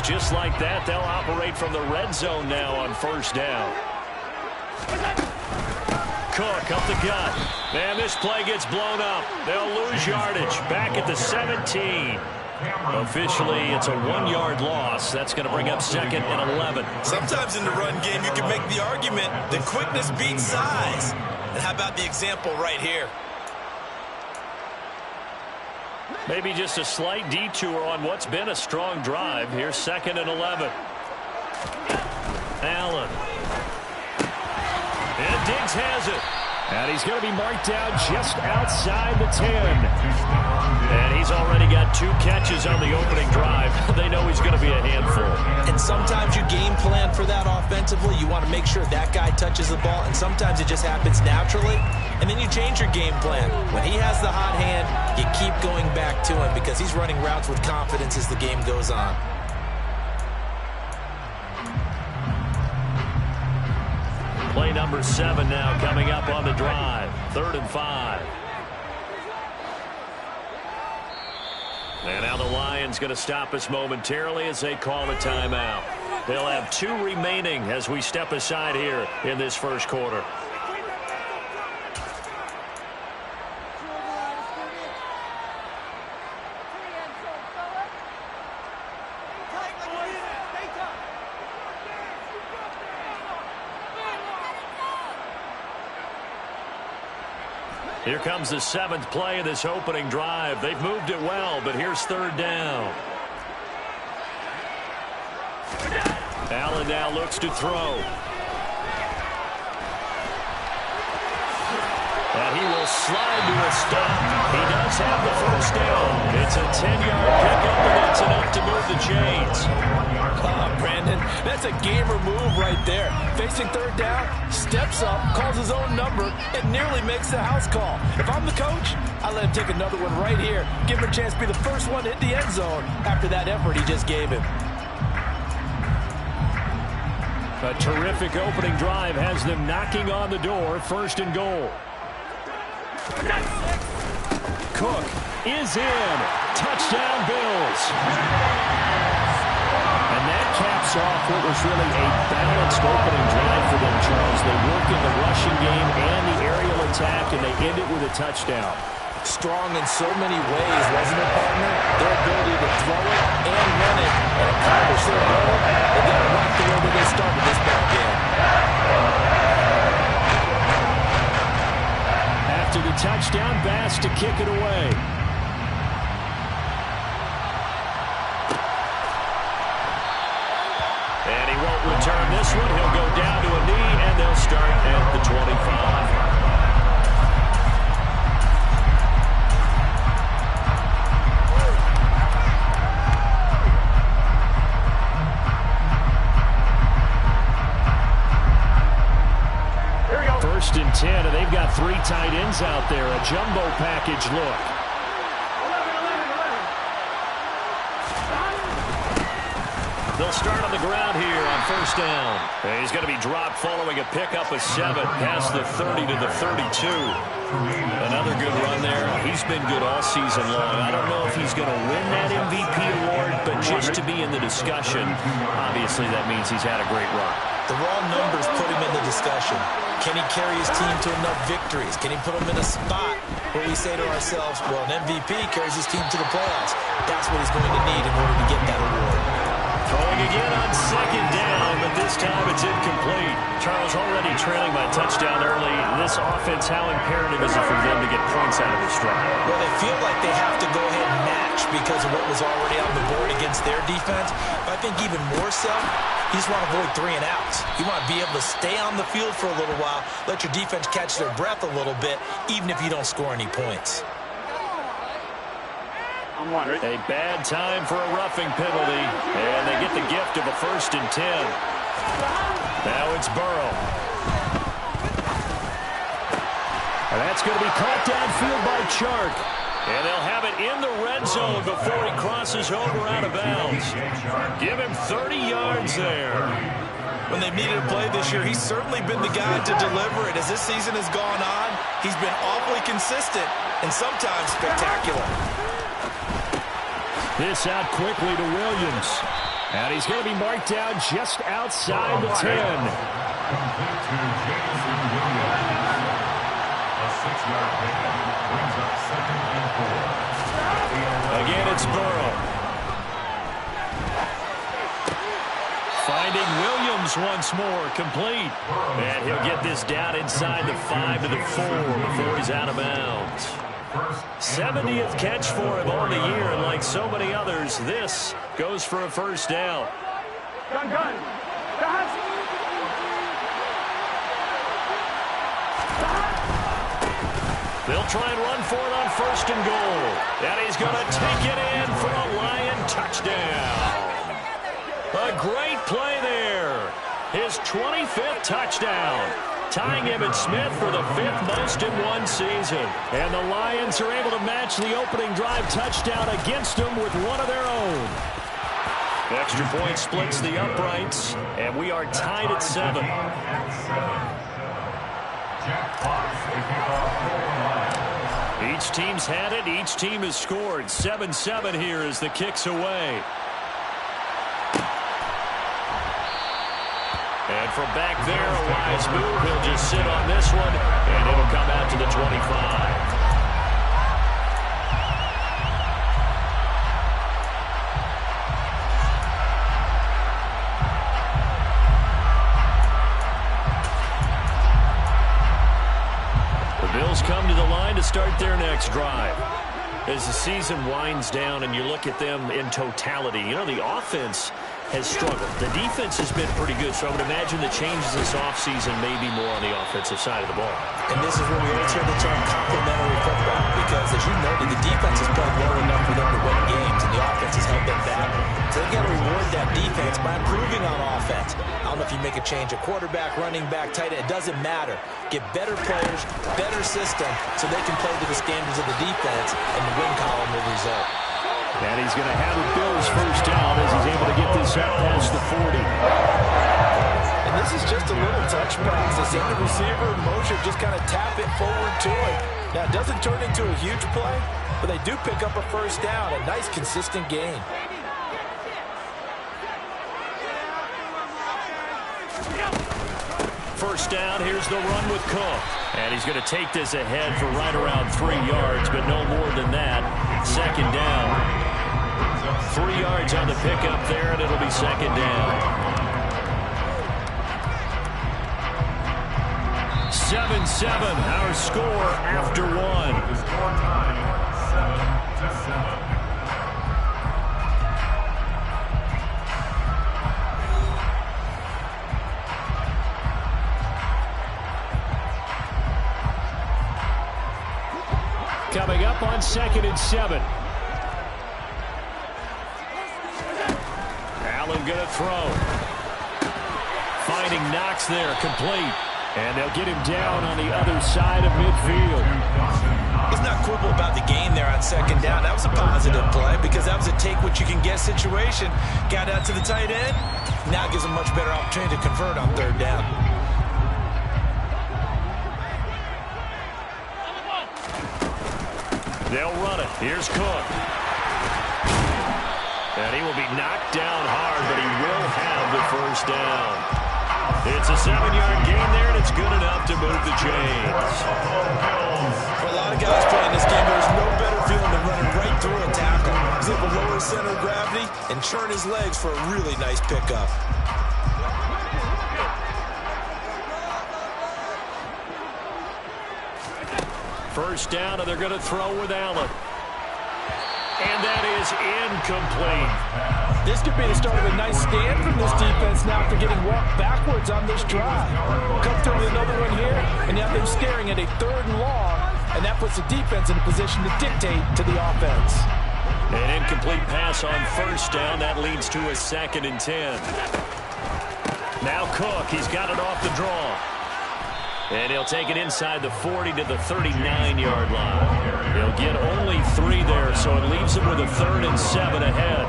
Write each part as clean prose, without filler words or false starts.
just like that, they'll operate from the red zone now on first down. Cook up the gut. Man, this play gets blown up. They'll lose yardage. Back at the 17. Officially, it's a 1-yard loss. That's going to bring up 2nd and 11. Sometimes in the run game, you can make the argument that quickness beats size. And how about the example right here? Maybe just a slight detour on what's been a strong drive. Here's 2nd and 11. Allen. And Diggs has it. And he's going to be marked down just outside the 10. And he's already got 2 catches on the opening drive. They know he's going to be a handful. And sometimes you game plan for that offensively. You want to make sure that guy touches the ball. And sometimes it just happens naturally. And then you change your game plan. When he has the hot hand, you keep going back to him because he's running routes with confidence as the game goes on. Play number 7 now coming up on the drive. 3rd and 5. And now the Lions going to stop us momentarily as they call a timeout. They'll have 2 remaining as we step aside here in this first quarter. Here comes the 7th play of this opening drive. They've moved it well, but here's 3rd down. Allen now looks to throw. And he will slide to a stop. He does have the first down. It's a 10-yard pickup, and that's enough to move the chains. Brandon, that's a gamer move right there. Facing 3rd down, steps up, calls his own number, and nearly makes the house call. If I'm the coach, I let him take another one right here. Give him a chance to be the first one to hit the end zone after that effort he just gave him. A terrific opening drive has them knocking on the door. 1st and goal. Cook is in. Touchdown, Bills. And that caps off what was really a balanced opening drive for them, Charles. They work in the rushing game and the aerial attack, and they end it with a touchdown. Strong in so many ways, wasn't it, partner? Their ability to throw it and run it and accomplish their goal. They got it right the way that they started this ball game. After the touchdown, Bass to kick it away. And he won't return this one. He'll go down to a knee, and they'll start at the 25. First and 10, and they've got 3 tight ends out there. A jumbo package look. They'll start on the ground here on 1st down. And he's going to be dropped following a pickup of 7 past the 30 to the 32. Another good run there. He's been good all season long. I don't know if he's going to win that MVP award, but just to be in the discussion, obviously that means he's had a great run. The raw numbers put him in the discussion. Can he carry his team to enough victories? Can he put them in a spot where we say to ourselves, well, an MVP carries his team to the playoffs. That's what he's going to need in order to get that award. Throwing again on 2nd down, but this time it's incomplete. Charles already trailing by touchdown early. This offense, how imperative is it for them to get points out of this drive? Well, they feel like they have to go ahead and match because of what was already on the board against their defense. But I think even more so, you just want to avoid 3 and outs. You want to be able to stay on the field for a little while, let your defense catch their breath a little bit, even if you don't score any points. A bad time for a roughing penalty, and they get the gift of a 1st and 10. Now it's Burrow. And that's going to be caught downfield by Chark. And they'll have it in the red zone before he crosses over out of bounds. Give him 30 yards there. When they've needed a play this year, he's certainly been the guy to deliver it. As this season has gone on, he's been awfully consistent and sometimes spectacular. This out quickly to Williams. And he's going to be marked down just outside the 10. Complete to Jameson Williams. A 6-yard pickup brings up 2nd and 4. Again, it's Burrow. Finding Williams once more, complete. And he'll get this down inside the 5 to the 4 before he's out of bounds. 70th catch for him on the year, and like so many others, this goes for a first down. Gun. They'll try and run for it on 1st and goal. And he's going to take it in for a Lion touchdown. A great play there. His 25th touchdown. Tying Emmitt Smith for the 5th most in one season. And the Lions are able to match the opening drive touchdown against them with one of their own. Extra point splits the uprights, and we are tied at 7. Each team's had it. Each team has scored. 7-7 here as the kick's away. And from back there, a wise move. He'll just sit on this one, and it'll come out to the 25. The Bills come to the line to start their next drive. As the season winds down and you look at them in totality, you know, the offense has struggled. The defense has been pretty good, so I would imagine the changes this offseason may be more on the offensive side of the ball. And this is where we always hear the term complementary football, because as you noted, the defense has played well enough for them to win games, and the offense has held them back. So they got to reward that defense by improving on offense. I don't know if you make a change, a quarterback, running back, tight end, it doesn't matter. Get better players, better system, so they can play to the standards of the defense, and the win column will result. And he's going to have a Bills first down as he's able to get this up past the 40. And this is just a little touch pass. They send the receiver in motion, just kind of tap it forward to it. Now, it doesn't turn into a huge play, but they do pick up a first down, a nice, consistent gain. First down, here's the run with Cook. And he's going to take this ahead for right around 3 yards, but no more than that. 2nd down. 3 yards on the pickup there, and it'll be 2nd down. 7-7, our score after 1. The score time, 7-7. Coming up on 2nd and 7. Allen going to throw. Finding Knox there, complete. And they'll get him down on the other side of midfield. He's not quibble about the gain there on 2nd down. That was a positive play because that was a take-what-you-can-get situation. Got out to the tight end. Now gives him much better opportunity to convert on 3rd down. They'll run it. Here's Cook. And he will be knocked down hard, but he will have the first down. It's a 7-yard gain there, and it's good enough to move the chains. For a lot of guys playing this game, there's no better feeling than running right through a tackle. He's able to lower his center of gravity and churn his legs for a really nice pickup. First down, and they're going to throw with Allen. And that is incomplete. This could be the start of a nice stand from this defense now after getting walked backwards on this drive. Come through with another one here, and now they're staring at a 3rd and long, and that puts the defense in a position to dictate to the offense. An incomplete pass on first down. That leads to a 2nd and 10. Now Cook, he's got it off the draw. And he'll take it inside the 40 to the 39-yard line. He'll get only 3 there, so it leaves him with a 3rd and 7 ahead.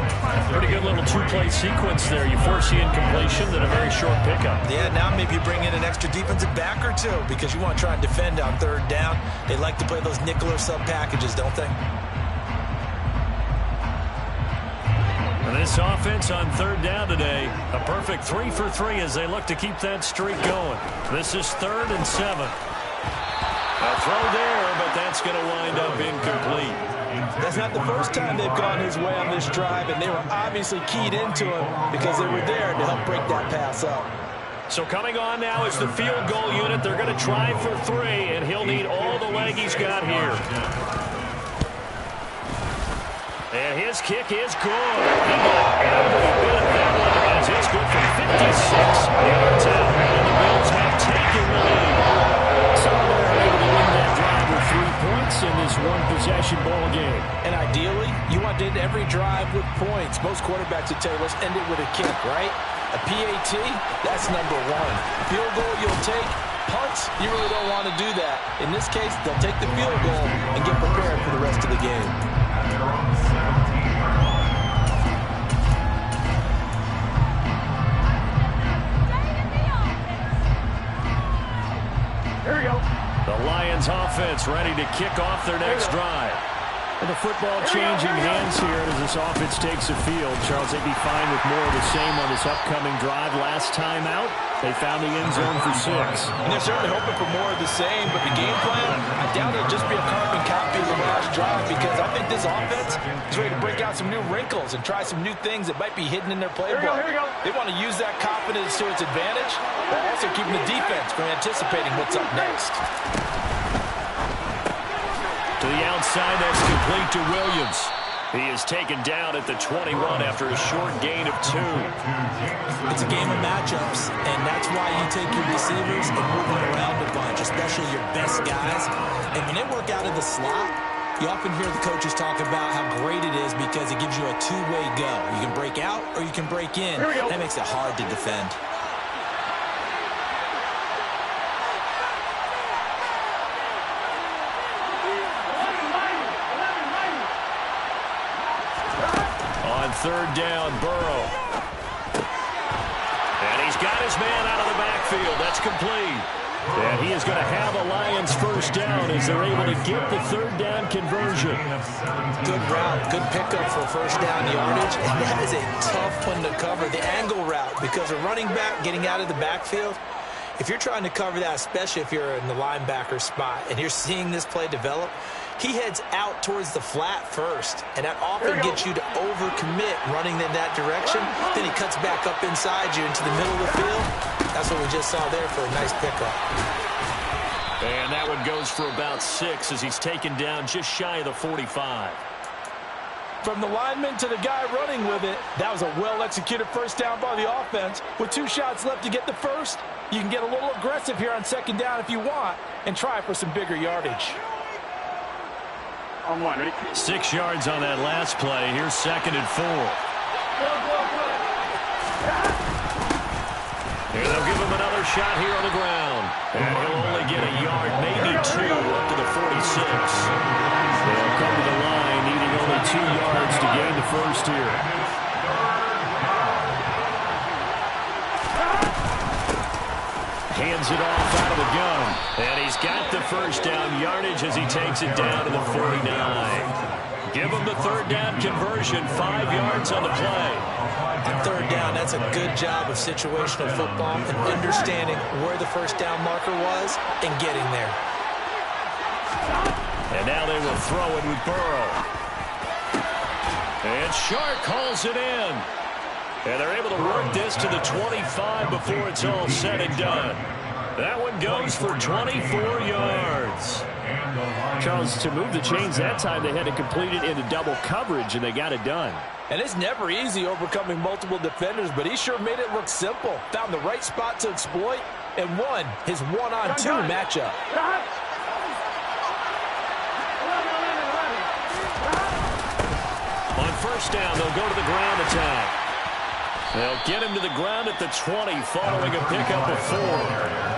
Pretty good little 2-play sequence there. You force the incompletion, then a very short pickup. Yeah, now maybe you bring in an extra defensive back or two because you want to try and defend on 3rd down. They like to play those nickel or sub packages, don't they? And this offense on third down today, a perfect 3 for 3 as they look to keep that streak going. This is 3rd and 7. A throw there, but that's going to wind up incomplete. That's not the first time they've gone his way on this drive, and they were obviously keyed into him because they were there to help break that pass up. So coming on now is the field goal unit. They're going to try for 3, and he'll need all the leg he's got here. And his kick is good. He got every bit of that one as it's good from 56 yards out. And the Bills have taken the lead. So they're able to win that drive with 3 points in this one-possession ball game. And ideally, you want to end every drive with points. Most quarterbacks would tell you, let's end it with a kick, right? A PAT, that's number 1. Field goal you'll take. Punts, you really don't want to do that. In this case, they'll take the field goal and get prepared for the rest of the game. Here we go. The Lions offense ready to kick off their next drive. And the football changing hands here as this offense takes the field. Charles, they'd be fine with more of the same on this upcoming drive. Last time out, they found the end zone for 6. And they're certainly hoping for more of the same, but the game plan, I doubt it'll just be a carbon copy of the last drive because I think this offense is ready to break out some new wrinkles and try some new things that might be hidden in their playbook. They want to use that confidence to its advantage, while also keeping the defense from anticipating what's up next. To the outside, that's complete to Williams. He is taken down at the 21 after a short gain of 2. It's a game of matchups, and that's why you take your receivers and move them around a bunch, especially your best guys. And when they work out of the slot, you often hear the coaches talk about how great it is because it gives you a two-way go. You can break out or you can break in. That makes it hard to defend. Third down, Burrow. And he's got his man out of the backfield. That's complete. And he is going to have a Lions first down as they're able to get the third down conversion. Good route, good pickup for first down yardage. And that is a tough one to cover, the angle route, because a running back getting out of the backfield, if you're trying to cover that, especially if you're in the linebacker spot and you're seeing this play develop, he heads out towards the flat first, and that often gets you to overcommit running in that direction. Then he cuts back up inside you into the middle of the field. That's what we just saw there for a nice pickup. And that one goes for about 6 as he's taken down just shy of the 45. From the lineman to the guy running with it, that was a well-executed first down by the offense. With 2 shots left to get the first, you can get a little aggressive here on second down if you want and try for some bigger yardage. 6 yards on that last play. Here's 2nd and 4. Here they'll give him another shot here on the ground. And he'll only get a yard, maybe 2, up to the 46. They'll come to the line, needing only 2 yards to gain the first here. Hands it off out of the gun. And he's got the first down yardage as he takes it down to the 49. Give him the third down conversion, 5 yards on the play. On third down, that's a good job of situational football and understanding where the first down marker was and getting there. And now they will throw it with Burrow. And Shark calls it in. And they're able to work this to the 25 before it's all said and done. That one goes for 24 yards. Charles, to move the chains that time, they had to complete it into double coverage, and they got it done. And it's never easy overcoming multiple defenders, but he sure made it look simple. Found the right spot to exploit and won his one-on-two matchup. On first down, they'll go to the ground attack. They'll get him to the ground at the 20 following a pickup of 4.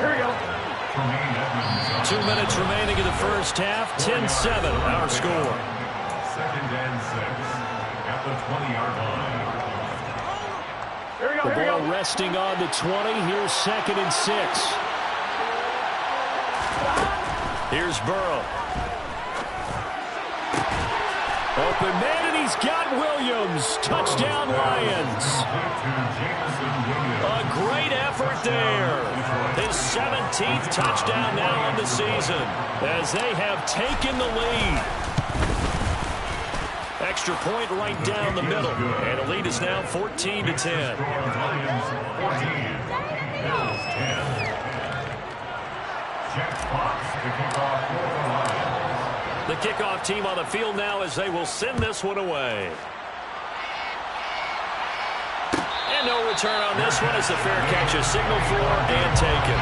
Here we go. 2 minutes remaining in the first half. 10-7 our score. 2nd and 6 at the 20-yard line. The ball resting on the 20. Here's 2nd and 6. Here's Burrow. Open man, and he's got Williams. Touchdown, Lions. A great effort there. His 17th touchdown now on the season as they have taken the lead. Extra point right down the middle. And the lead is now 14-10. Lions 14. Bills 10. Jack Fox to kick off for the Lions. The kickoff team on the field now as they will send this one away. And no return on this one as the fair catch is signaled for and taken.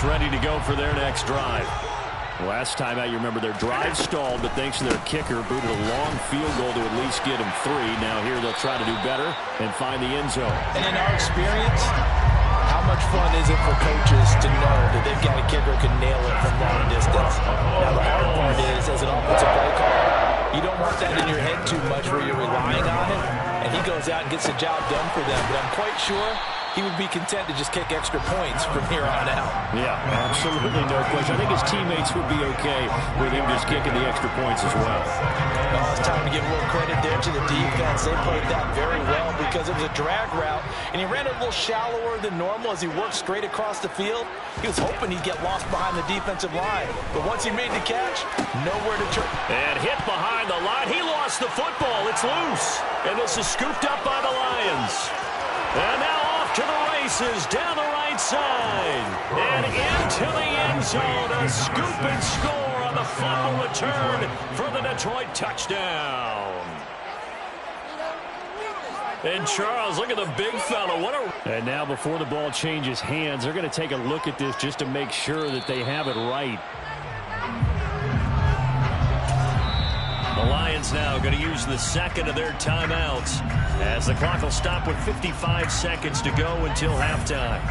Ready to go for their next drive. Last time out, you remember their drive stalled, but thanks to their kicker, booted a long field goal to at least get them 3. Now here they'll try to do better and find the end zone. And in our experience, how much fun is it for coaches to know that they've got a kicker who can nail it from long distance? Now the hard part is, as an offensive play caller, you don't want that in your head too much where you're relying on him, and he goes out and gets the job done for them. But I'm quite sure he would be content to just kick extra points from here on out. Yeah, absolutely no question. I think his teammates would be okay with him just kicking the extra points as well. Well, it's time to give a little credit there to the defense. They played that very well because it was a drag route, and he ran it a little shallower than normal as he worked straight across the field. He was hoping he'd get lost behind the defensive line, but once he made the catch, nowhere to turn. And hit behind the line. He lost the football. It's loose. And this is scooped up by the Lions. And now off to the races down the right side. And into the end zone. A scoop and score on the fumble return for the Detroit touchdown. And Charles, look at the big fella. And now before the ball changes hands, they're going to take a look at this just to make sure that they have it right. The Lions now going to use the second of their timeouts as the clock will stop with 55 seconds to go until halftime.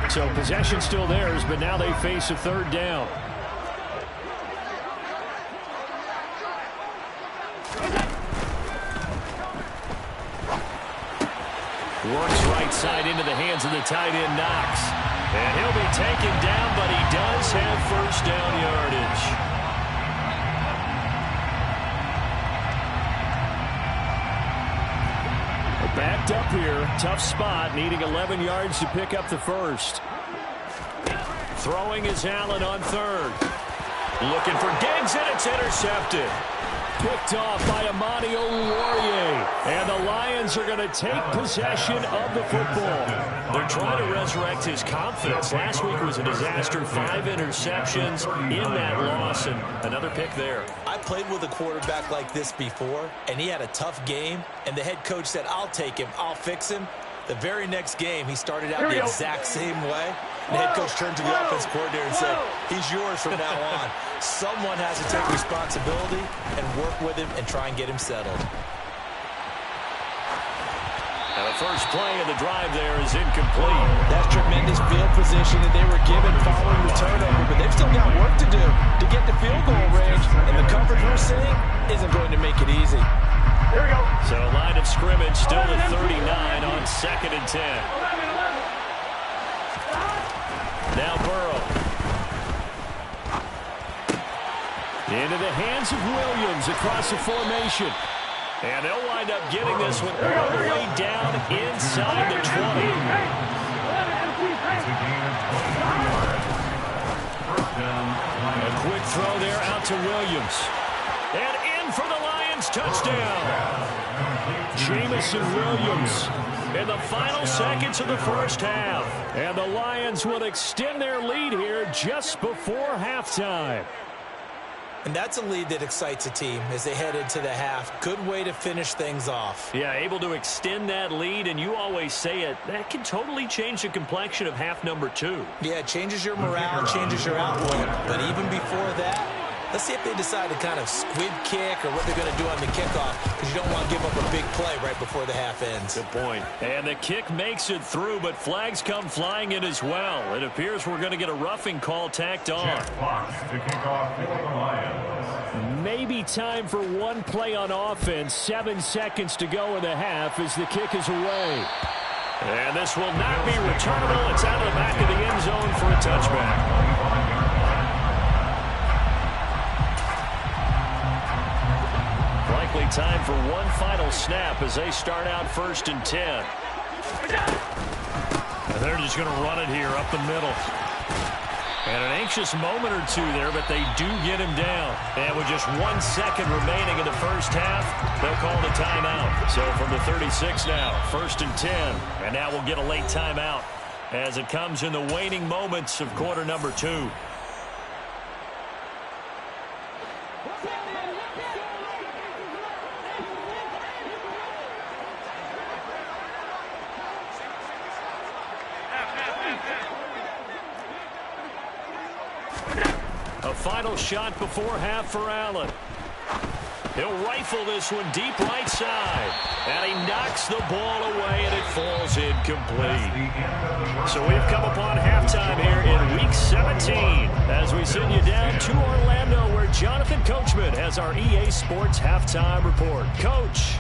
So possession still theirs, but now they face a third down. Works right side into the hands of the tight end, Knox. And he'll be taken down, but he does have first down yardage. Backed up here. Tough spot, needing 11 yards to pick up the first. Throwing is Allen on third. Looking for Diggs, and it's intercepted. Picked off by Amani Oluwarie. And the Lions are going to take possession of the football. They're trying to resurrect his confidence. Last week was a disaster. 5 interceptions in that loss, and another pick there. I played with a quarterback like this before, and he had a tough game, and the head coach said, I'll take him, I'll fix him. The very next game, he started out the exact same way. And the head coach turned to the offense coordinator and said, he's yours from now on. Someone has to take responsibility and work with him and try and get him settled. And the first play of the drive there is incomplete. That's tremendous field position that they were given following the turnover, but they've still got work to do to get the field goal range, and the coverage we're seeing isn't going to make it easy. Here we go. So line of scrimmage still at 39 on 2nd and 10. Now Burrow. Into the hands of Williams across the formation. And they'll wind up getting this one all the way down inside the 20. A quick throw there out to Williams. And in for the Lions touchdown. Jamison Williams. In the final seconds of the first half. And the Lions will extend their lead here just before halftime. And that's a lead that excites a team as they head into the half. Good way to finish things off. Yeah, able to extend that lead, and you always say it, that can totally change the complexion of half number 2. Yeah, it changes your morale, changes your outlook. But even before that, Let's see if they decide to kind of squib kick or what they're going to do on the kickoff, because you don't want to give up a big play right before the half ends. Good point. And the kick makes it through, but flags come flying in as well. It appears we're going to get a roughing call tacked on. Jeff Fox to kick off for the Lions. Maybe time for one play on offense. 7 seconds to go in the half as the kick is away. And this will not be returnable. It's out of the back of the end zone for a touchback. Likely time for one final snap as they start out 1st and 10. And they're just going to run it here up the middle. And an anxious moment or two there, but they do get him down. And with just 1 second remaining in the first half, they'll call the timeout. So from the 36 now, 1st and 10. And now we'll get a late timeout as it comes in the waning moments of quarter number 2. A final shot before half for Allen. He'll rifle this one deep right side. And he knocks the ball away, and it falls incomplete. So we've come upon halftime here in Week 17 as we send you down to Orlando, where Jonathan Coachman has our EA Sports Halftime Report. Coach.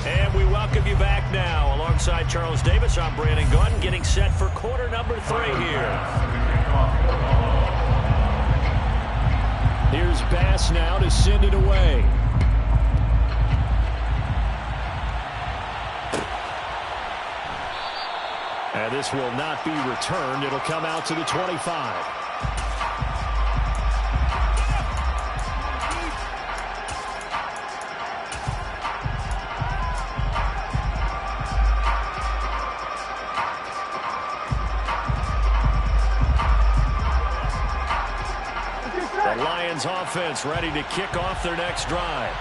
And we welcome you back now. Alongside Charles Davis, I'm Brandon Gunn, getting set for quarter number 3 here. Here's Bass now to send it away. And this will not be returned. It'll come out to the 25. Offense ready to kick off their next drive.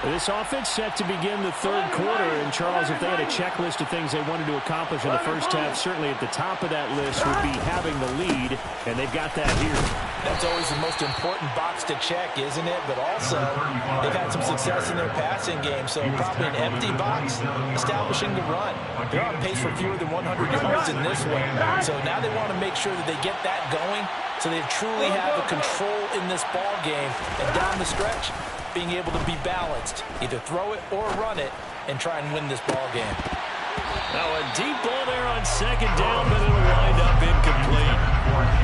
This offense set to begin the 3rd quarter, and Charles, if they had a checklist of things they wanted to accomplish in the first half, certainly at the top of that list would be having the lead, and they've got that here. That's always the most important box to check, isn't it? But also, they've had some success in their passing game, so probably an empty box, establishing the run. They're on pace for fewer than 100 yards in this one, so now they want to make sure that they get that going so they truly have a control in this ball game, and down the stretch, being able to be balanced, either throw it or run it, and try and win this ball game. Now a deep ball there on 2nd down, but it'll wind up incomplete.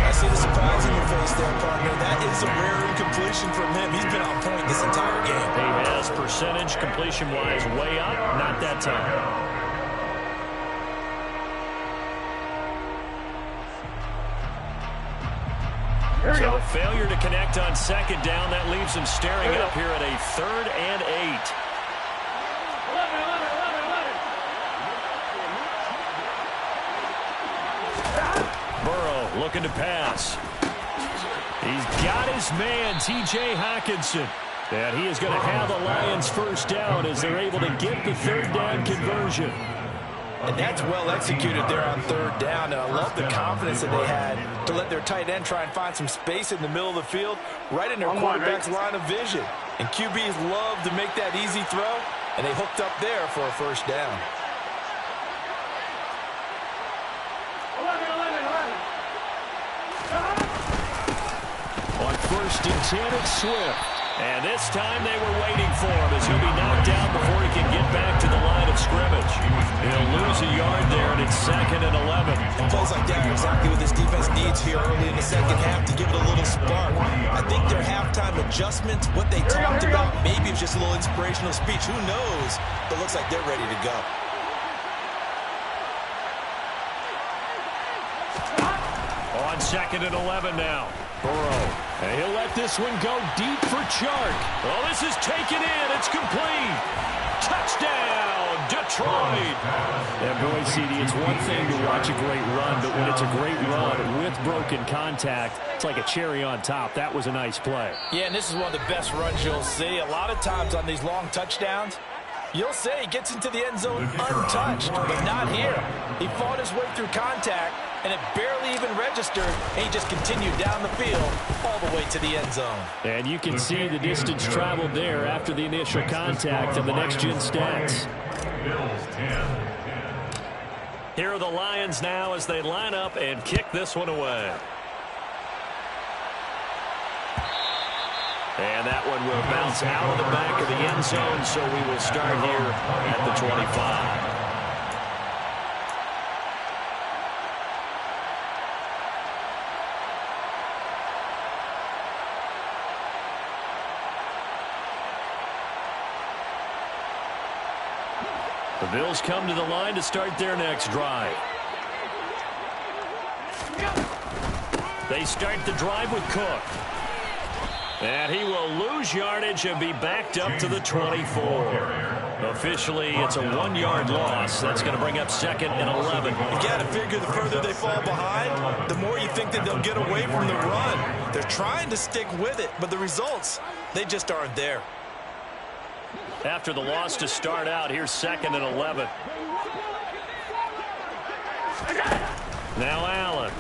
I see the surprise in your face there, partner. That is a rare incompletion from him. He's been on point this entire game. He has percentage completion-wise way up, not that time. So a failure to connect on 2nd down. That leaves him staring up here at a 3rd and 8. Burrow looking to pass. He's got his man, T.J. Hockenson. And he is going to have the Lions 1st down as they're able to get the 3rd down conversion. And that's well executed there on 3rd down. And I love the confidence that they had to let their tight end try and find some space in the middle of the field, right in their quarterback's line of vision. And QBs love to make that easy throw, and they hooked up there for a 1st down. On 1st and 10, it's Swift. And this time they were waiting for him as he'll be knocked down before he can get back to the line of scrimmage. He'll lose a yard there, and it's 2nd and 11. And plays like that are exactly what this defense needs here early in the 2nd half to give it a little spark. I think their halftime adjustments, what they talked about, maybe it's just a little inspirational speech. Who knows? But it looks like they're ready to go. On 2nd and 11 now. Burrow. And he'll let this one go deep for Chark. Well, this is taken in. It's complete. Touchdown, Detroit. And boy, CD, it's one thing to watch a great run, but when it's a great run with broken contact, it's like a cherry on top. That was a nice play. Yeah, and this is one of the best runs you'll see. A lot of times on these long touchdowns, You'll say he gets into the end zone untouched, but not here. He fought his way through contact, and it barely even registered, and he just continued down the field all the way to the end zone. And you can see the distance traveled there after the initial contact of the next-gen stats. Bills 10. Here are the Lions now as they line up and kick this one away. And that one will bounce out of the back of the end zone, so we will start here at the 25. The Bills come to the line to start their next drive. They start the drive with Cook. And he will lose yardage and be backed up to the 24. Officially, it's a 1-yard loss. That's going to bring up 2nd and 11. You got to figure the further they fall behind, the more you think that they'll get away from the run. They're trying to stick with it, but the results, they just aren't there. After the loss to start out, here's 2nd and 11. Now Allen.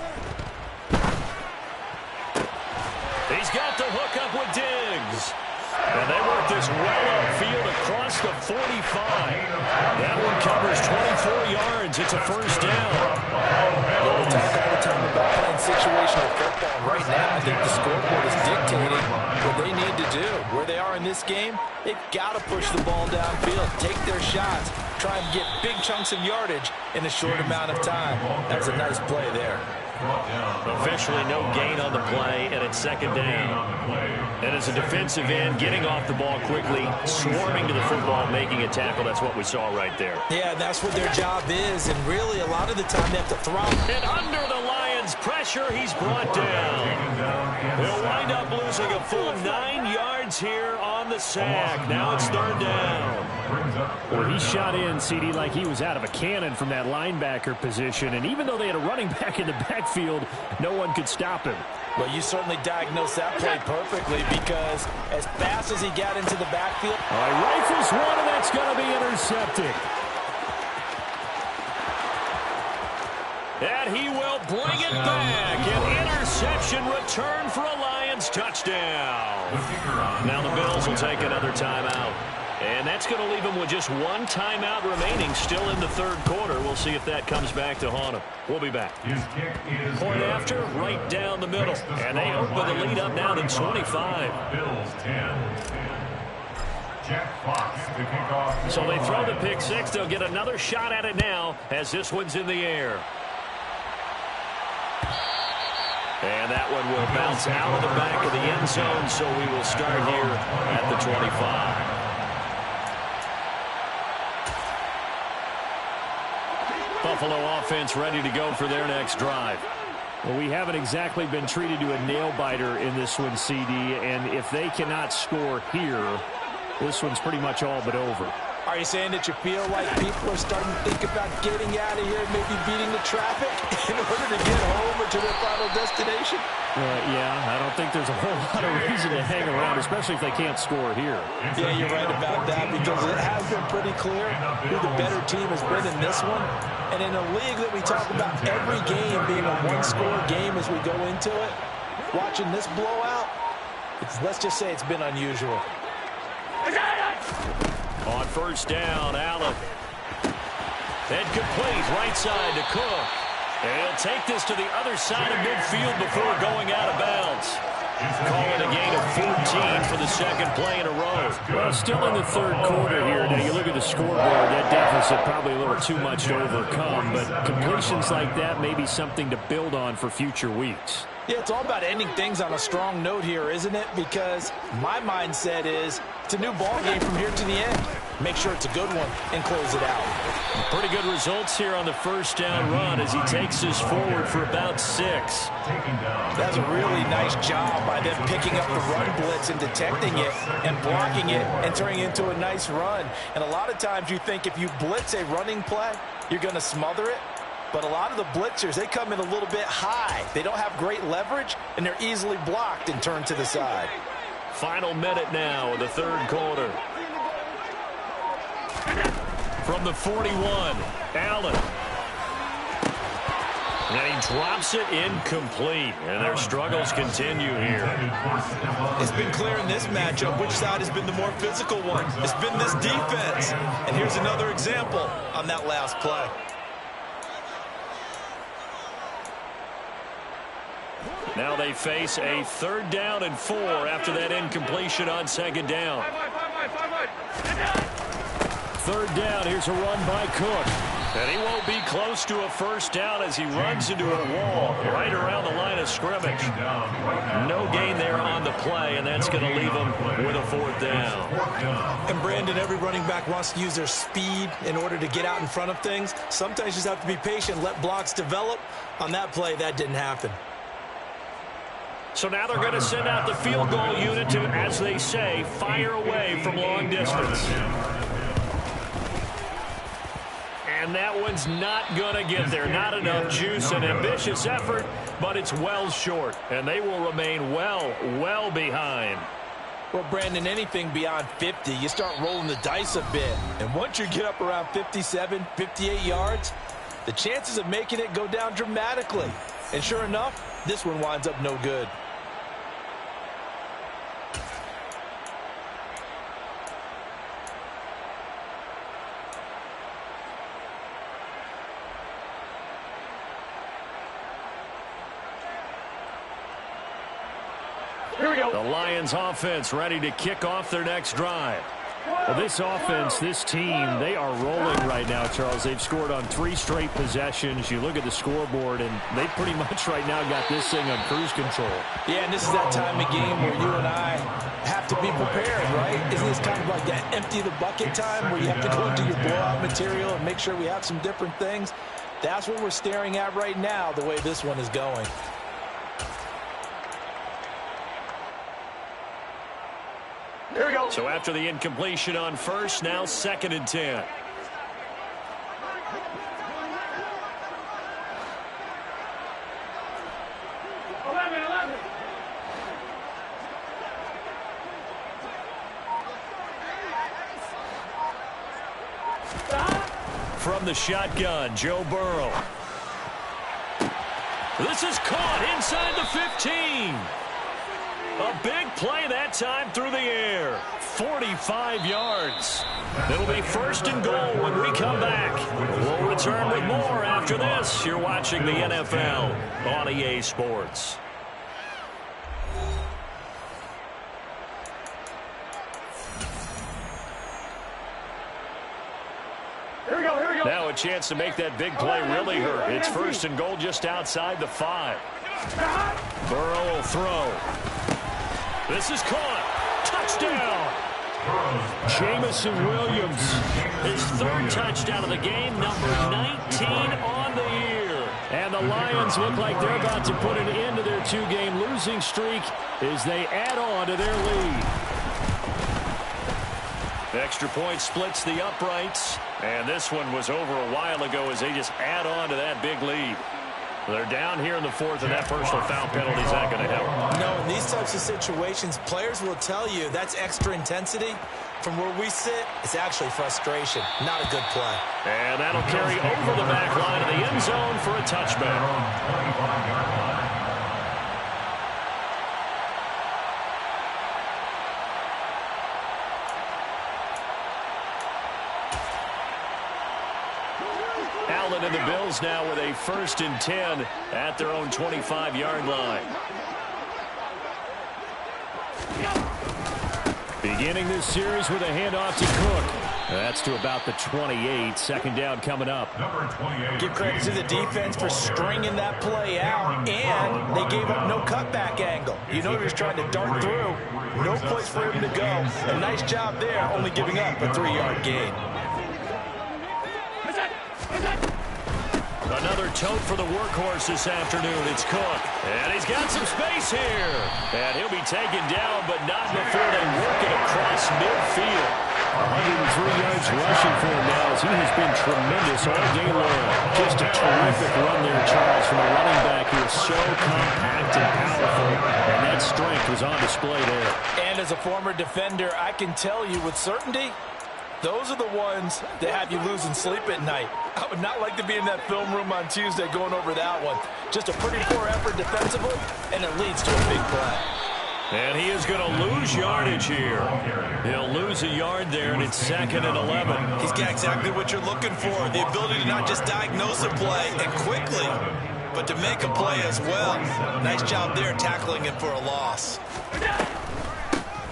He's got the hook up with Diggs. And they work this well upfield across the 45. That one covers 24 yards. It's a first down. We talk all the time about playing situational football. Right now, I think the scoreboard is dictating what they need to do. Where they are in this game, they've got to push the ball downfield, take their shots, try and get big chunks of yardage in a short amount of time. That's a nice play there. Officially no gain on the play, and it's 2nd down. And as a defensive end, getting off the ball quickly, swarming to the football, making a tackle, that's what we saw right there. Yeah, that's what their job is, and really a lot of the time they have to throw. And under the Lions' pressure, he's brought down. He'll wind up losing a full 9 yards here on the sack. Now it's 3rd down. Well, he shot in, CD, like he was out of a cannon from that linebacker position. And even though they had a running back in the backfield, no one could stop him. Well, you certainly diagnosed that play perfectly because as fast as he got into the backfield. All right, rifles one, and that's going to be intercepted. And he will bring it back. An interception return for a Lions touchdown. Now the Bills will take another timeout. And that's going to leave them with just one timeout remaining still in the 3rd quarter. We'll see if that comes back to haunt them. We'll be back. Point after, right down the middle. And they open the lead up now to 25. Bills 10. Jack Fox to kick off. So they throw the pick six. They'll get another shot at it now as this one's in the air. And that one will bounce out of the back of the end zone, so we will start here at the 25. Buffalo offense ready to go for their next drive. Well, we haven't exactly been treated to a nail-biter in this one, CD, and if they cannot score here, this one's pretty much all but over. Are you saying that you feel like people are starting to think about getting out of here, maybe beating the traffic in order to get home or to their final destination? Yeah, I don't think there's a whole lot of reason to hang around, especially if they can't score here. Yeah, you're right about that because it has been pretty clear who the better team has been in this one. And in a league that we talk about every game being a one-score game as we go into it, watching this blowout, let's just say it's been unusual. On first down, Allen. And complete right side to Cook. And he'll take this to the other side of midfield before going out of bounds. Call it a gain of 14 for the 2nd play in a row. Well, still in the 3rd quarter here. Now, you look at the scoreboard, that deficit probably a little too much to overcome, but completions like that may be something to build on for future weeks. Yeah, it's all about ending things on a strong note here, isn't it? Because my mindset is it's a new ball game from here to the end. Make sure it's a good one and close it out. Pretty good results here on the first down run as he takes this forward for about 6. That's a really nice job by them picking up the run blitz and detecting it and blocking it and turning it into a nice run. And a lot of times you think if you blitz a running play, you're going to smother it. But a lot of the blitzers, they come in a little bit high. They don't have great leverage, and they're easily blocked and turned to the side. Final minute now of the 3rd quarter. From the 41, Allen. And he drops it incomplete. And their struggles continue here. It's been clear in this matchup which side has been the more physical one. It's been this defense. And here's another example on that last play. Now they face a 3rd down and 4 after that incompletion on 2nd down. 3rd down, here's a run by Cook. And he won't be close to a 1st down as he runs into a wall right around the line of scrimmage. No gain there on the play, and that's going to leave him with a 4th down. And Brandon, every running back wants to use their speed in order to get out in front of things. Sometimes you just have to be patient, let blocks develop. On that play, that didn't happen. So now they're going to send out the field goal unit to, as they say, fire away from long distance. And that one's not going to get there. Not enough juice. An ambitious effort, but it's well short. And they will remain well behind. Well, Brandon, anything beyond 50, you start rolling the dice a bit. And once you get up around 57, 58 yards, the chances of making it go down dramatically. And sure enough, this one winds up no good. The Lions offense ready to kick off their next drive. Well, this offense, this team, they are rolling right now, Charles. They've scored on 3 straight possessions. You look at the scoreboard, and they pretty much right now got this thing on cruise control. Yeah, and this is that time of game where you and I have to be prepared, right? Isn't this kind of like that empty the bucket time where you have to go into your blowout material and make sure we have some different things? That's what we're staring at right now, the way this one is going. Here we go. So after the incompletion on 1st, now 2nd and 10. From the shotgun, Joe Burrow. This is caught inside the 15. A big play that time through the air. 45 yards. It'll be 1st and goal when we come back. We'll return with more after this. You're watching the NFL on EA Sports. Now a chance to make that big play really hurt. It's 1st and goal just outside the 5. Burrow will throw. This is caught. Touchdown. Jamison Williams. His 3rd touchdown of the game, number 19 on the year. And the Lions look like they're about to put an end to their 2-game losing streak as they add on to their lead. The extra point splits the uprights. And this one was over a while ago as they just add on to that big lead. They're down here in the 4th, and that personal foul penalty is not going to help. No, in these types of situations, players will tell you that's extra intensity. From where we sit, it's actually frustration. Not a good play. And that'll carry over the back line of the end zone for a touchback. Allen and the Bills now with a 1st and 10 at their own 25-yard line. Beginning this series with a handoff to Cook. That's to about the 28. 2nd down coming up. Give credit to the defense for stringing that play out, and they gave up no cutback angle. You know he was trying to dart through. No place for him to go. A nice job there, only giving up a 3-yard gain. Another tote for the workhorse this afternoon. It's Cook. And he's got some space here. And he'll be taken down, but not before they work it across midfield. 103 yards rushing for him now as he has been tremendous all day long. Just a terrific run there, Charles, from a running back who is so compact and powerful. And that strength was on display there. And as a former defender, I can tell you with certainty, Those are the ones that have you losing sleep at night. I would not like to be in that film room on Tuesday going over that one. Just a pretty poor effort defensively, and it leads to a big play. And he is going to lose yardage here. He'll lose a yard there, and it's 2nd and 11. He's got exactly what you're looking for, the ability to not just diagnose a play and quickly, but to make a play as well. Nice job there tackling him for a loss.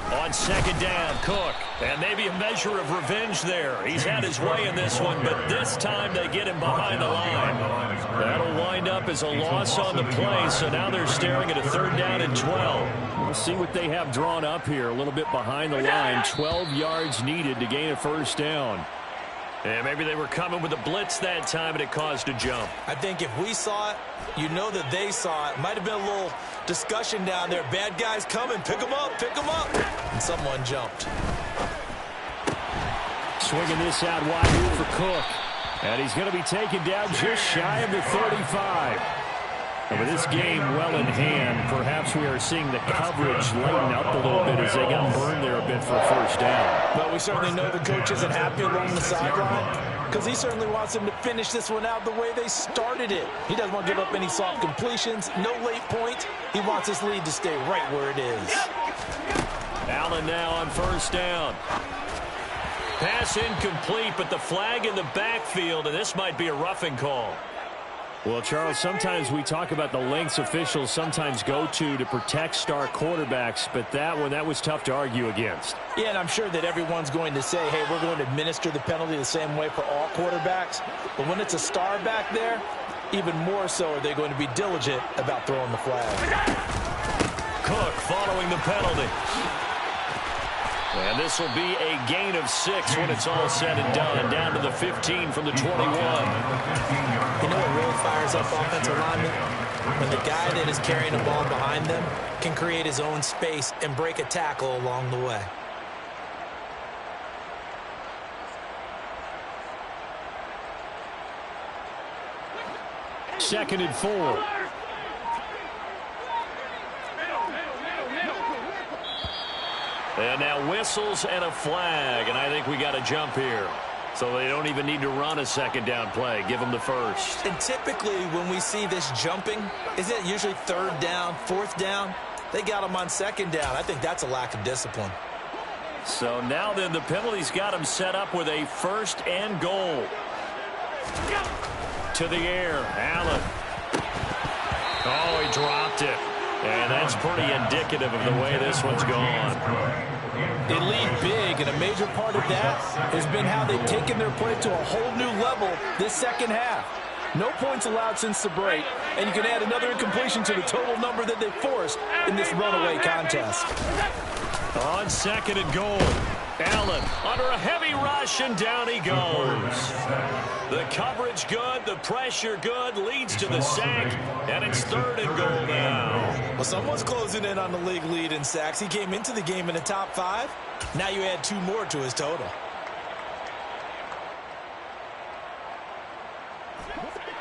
On 2nd down, Cook. And maybe a measure of revenge there. He's had his way in this one, but this time they get him behind the line. That'll wind up as a loss on the play, so now they're staring at a 3rd down and 12. We'll see what they have drawn up here. A little bit behind the line. 12 yards needed to gain a 1st down. And maybe they were coming with a blitz that time, and it caused a jump. I think if we saw it, you know that they saw it. Might have been a little discussion down there. Bad guys coming. Pick them up. Pick them up. And someone jumped. Swinging this out wide here for Cook. And he's going to be taken down just shy of the 35. And with this game well in hand, perhaps we are seeing the coverage lighten up a little bit as they got burned there a bit for a 1st down. But we certainly know the coach isn't happy along the sideline because he certainly wants them to finish this one out the way they started it. He doesn't want to give up any soft completions, no late points. He wants his lead to stay right where it is. Allen now on 1st down. Pass incomplete, but the flag in the backfield, and this might be a roughing call. Well, Charles, sometimes we talk about the lengths officials sometimes go to protect star quarterbacks, but that was tough to argue against. Yeah, and I'm sure that everyone's going to say, hey, we're going to administer the penalty the same way for all quarterbacks. But when it's a star back there, even more so are they going to be diligent about throwing the flag. Cook following the penalty. And this will be a gain of 6 when it's all said and done. Down to the 15 from the 21. You know what really fires up offensive linemen? When the guy that is carrying the ball behind them can create his own space and break a tackle along the way. Second and 4. And now whistles and a flag, and I think we got a jump here. So they don't even need to run a 2nd down play. Give them the 1st. And typically when we see this jumping, isn't it usually 3rd down, 4th down? They got them on 2nd down. I think that's a lack of discipline. So now then the penalty's got him set up with a 1st and goal. To the air, Allen. Oh, he dropped it. And that's pretty indicative of the way this one's gone. They lead big, and a major part of that has been how they've taken their play to a whole new level this 2nd half. No points allowed since the break, and you can add another incompletion to the total number that they forced in this runaway contest. On 2nd and goal, Allen under a heavy rush, and down he goes. The coverage good, the pressure good, leads to the sack, and it's 3rd and goal now. Well, someone's closing in on the league lead in sacks. He came into the game in the top 5. Now you add 2 more to his total.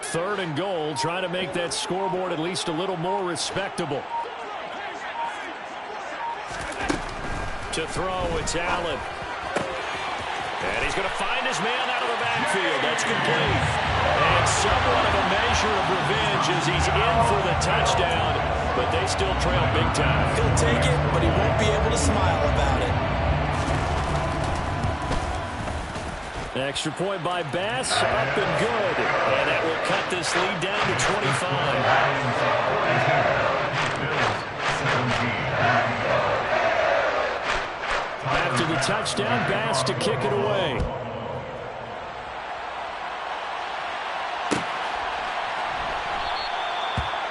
3rd and goal, trying to make that scoreboard at least a little more respectable. To throw, it's Allen. And he's going to find his man out of the backfield. That's complete. And somewhat of a measure of revenge as he's in for the touchdown, but they still trail big time. He'll take it, but he won't be able to smile about it. Extra point by Bass, up and good. And that will cut this lead down to 25. After the touchdown, Bass to kick it away.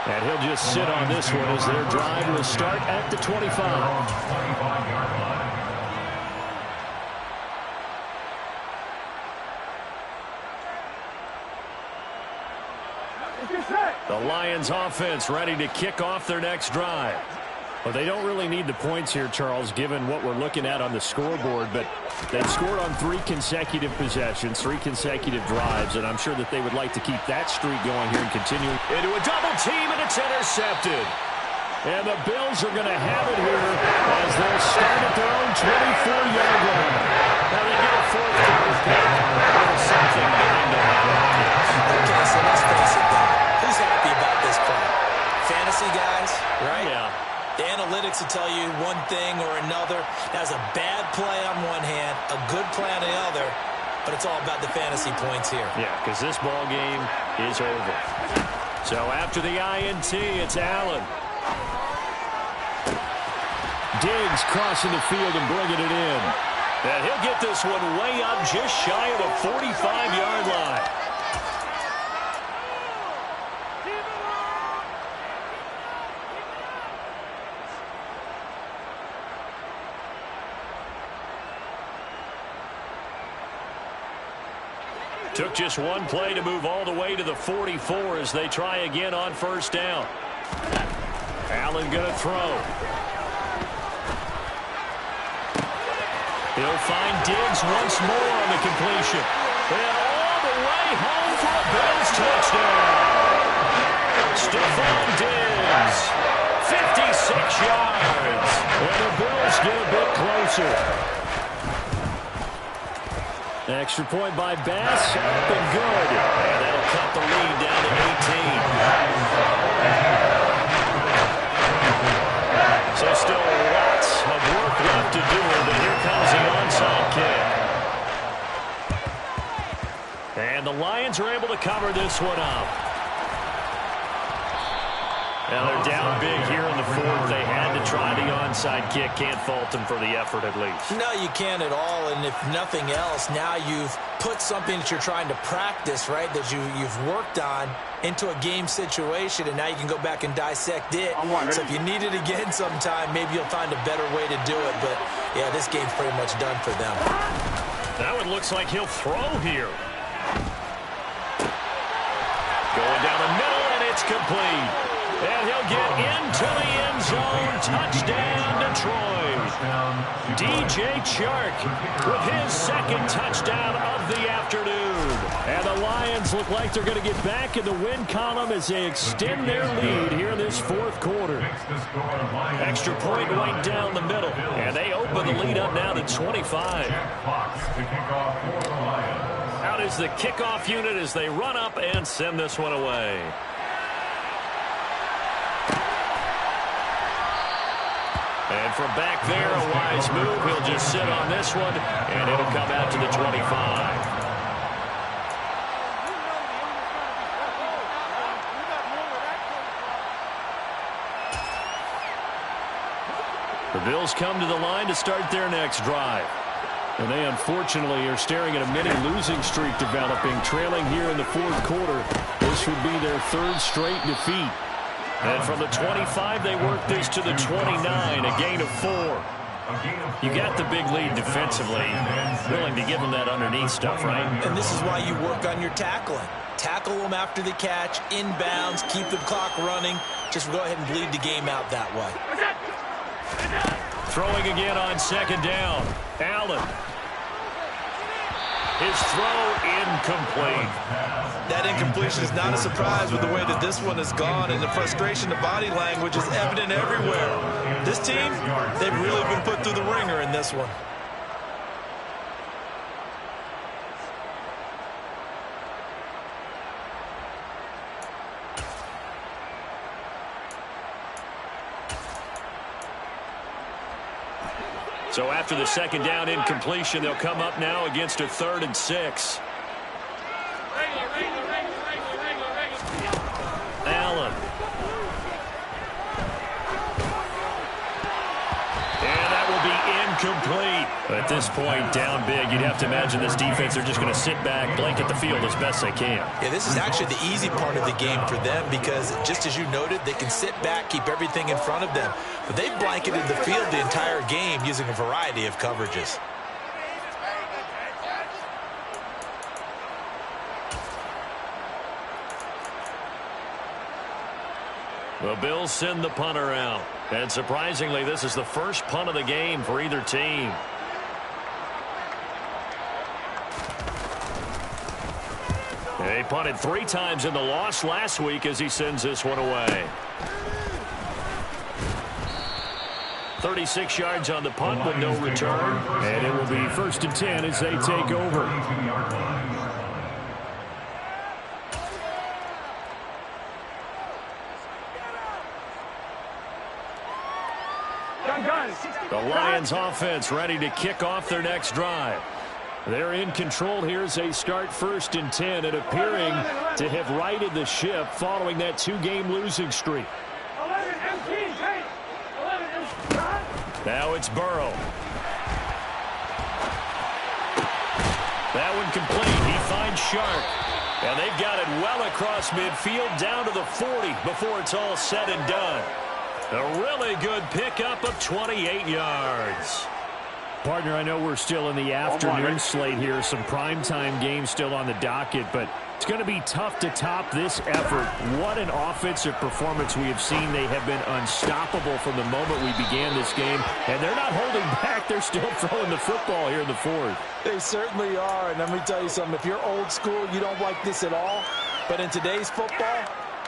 And he'll just sit on this one as their drive will start at the 25. The Lions offense ready to kick off their next drive. Well, they don't really need the points here, Charles, given what we're looking at on the scoreboard, but they've scored on 3 consecutive possessions, 3 consecutive drives, and I'm sure that they would like to keep that streak going here and continue. Into a double team, and it's intercepted. And the Bills are going to have it here as they'll start at their own 24-yard line. Now they get a 4th other. That's a bad play on one hand, a good play on the other, but it's all about the fantasy points here. Yeah, because this ball game is over. So after the INT, it's Allen. Diggs crossing the field and bringing it in. And he'll get this one way up just shy of the 45-yard line. Took just one play to move all the way to the 44 as they try again on first down. Allen going to throw. He'll find Diggs once more on the completion. And all the way home for a Bills touchdown. Stephon Diggs, 56 yards. And the Bills get a bit closer. Extra point by Bass, up and good. And that'll cut the lead down to 18. So still lots of work left to do, but here comes the onside kick. And the Lions are able to cover this one up. Now they're down big here in the fourth. They had to try the onside kick. Can't fault them for the effort at least. No, you can't at all. And if nothing else, now you've put something that you're trying to practice, right, that you've worked on into a game situation, and now you can go back and dissect it. So if you need it again sometime, maybe you'll find a better way to do it. But, yeah, this game's pretty much done for them. Now it looks like he'll throw here. Going down the middle, and it's complete. And he'll get into the end zone. Touchdown, Detroit. DJ Chark with his second touchdown of the afternoon. And the Lions look like they're going to get back in the win column as they extend their lead here in this fourth quarter. Extra point right down the middle. And they open the lead up now to 25. Out is the kickoff unit as they run up and send this one away. And from back there, a wise move. He'll just sit on this one, and it'll come out to the 25. The Bills come to the line to start their next drive. And they unfortunately are staring at a mini-losing streak developing, trailing here in the fourth quarter. This would be their third straight defeat. And from the 25, they work this to the 29, a gain of 4. You got the big lead defensively, willing to give them that underneath stuff, right? And this is why you work on your tackling. Tackle them after the catch, inbounds, keep the clock running. Just go ahead and bleed the game out that way. Throwing again on second down. Allen. His throw incomplete. That incompletion is not a surprise with the way that this one has gone, and the frustration, the body language is evident everywhere. This team, they've really been put through the ringer in this one. So after the second down incompletion, they'll come up now against a 3rd and 6. Allen. And that will be incomplete. At this point, down big, you'd have to imagine this defense are just going to sit back, blanket the field as best they can. Yeah, this is actually the easy part of the game for them because, just as you noted, they can sit back, keep everything in front of them. But they've blanketed the field the entire game using a variety of coverages. The Bills send the punter out. And surprisingly, this is the first punt of the game for either team. They punted 3 times in the loss last week as he sends this one away. 36 yards on the punt with no return. And it will be 1st and 10 as they take over. The Lions offense ready to kick off their next drive. They're in control here as they start 1st and 10 and appearing to have righted the ship following that 2-game losing streak. Now it's Burrow. That one complete. He finds Sharp. And they've got it well across midfield down to the 40 before it's all said and done. A really good pickup of 28 yards. Partner, I know we're still in the afternoon slate here. Some primetime games still on the docket, but it's going to be tough to top this effort. What an offensive performance we have seen. They have been unstoppable from the moment we began this game, and they're not holding back. They're still throwing the football here in the 4th. They certainly are, and let me tell you something. If you're old school, you don't like this at all, but in today's football,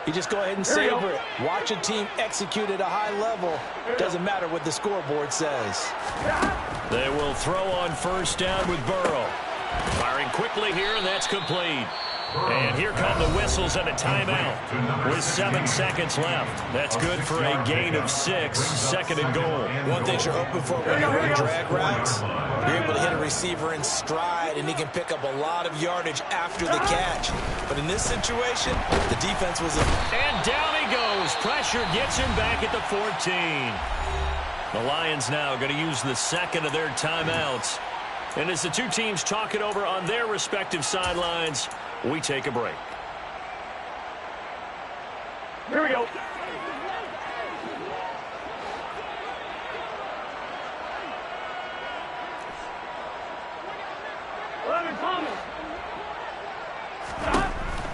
you just go ahead and savor it. Watch a team execute at a high level. Doesn't matter what the scoreboard says. They will throw on 1st down with Burrow. Firing quickly here, and that's complete. And here come the whistles and a timeout with 7 seconds left. That's good for a gain of 6, 2nd and goal. One thing you're hoping for when you're in drag routes, you're able to hit a receiver in stride, and he can pick up a lot of yardage after the catch. But in this situation, the defense was And down he goes. Pressure gets him back at the 14. The Lions now going to use the 2nd of their timeouts. And as the two teams talk it over on their respective sidelines, we take a break. Here we go.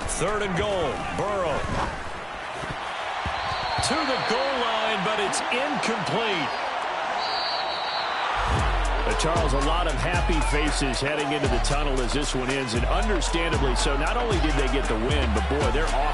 Third and goal. Burrow. To the goal line, but it's incomplete. Charles, a lot of happy faces heading into the tunnel as this one ends, and understandably so. Not only did they get the win, but boy, they're off.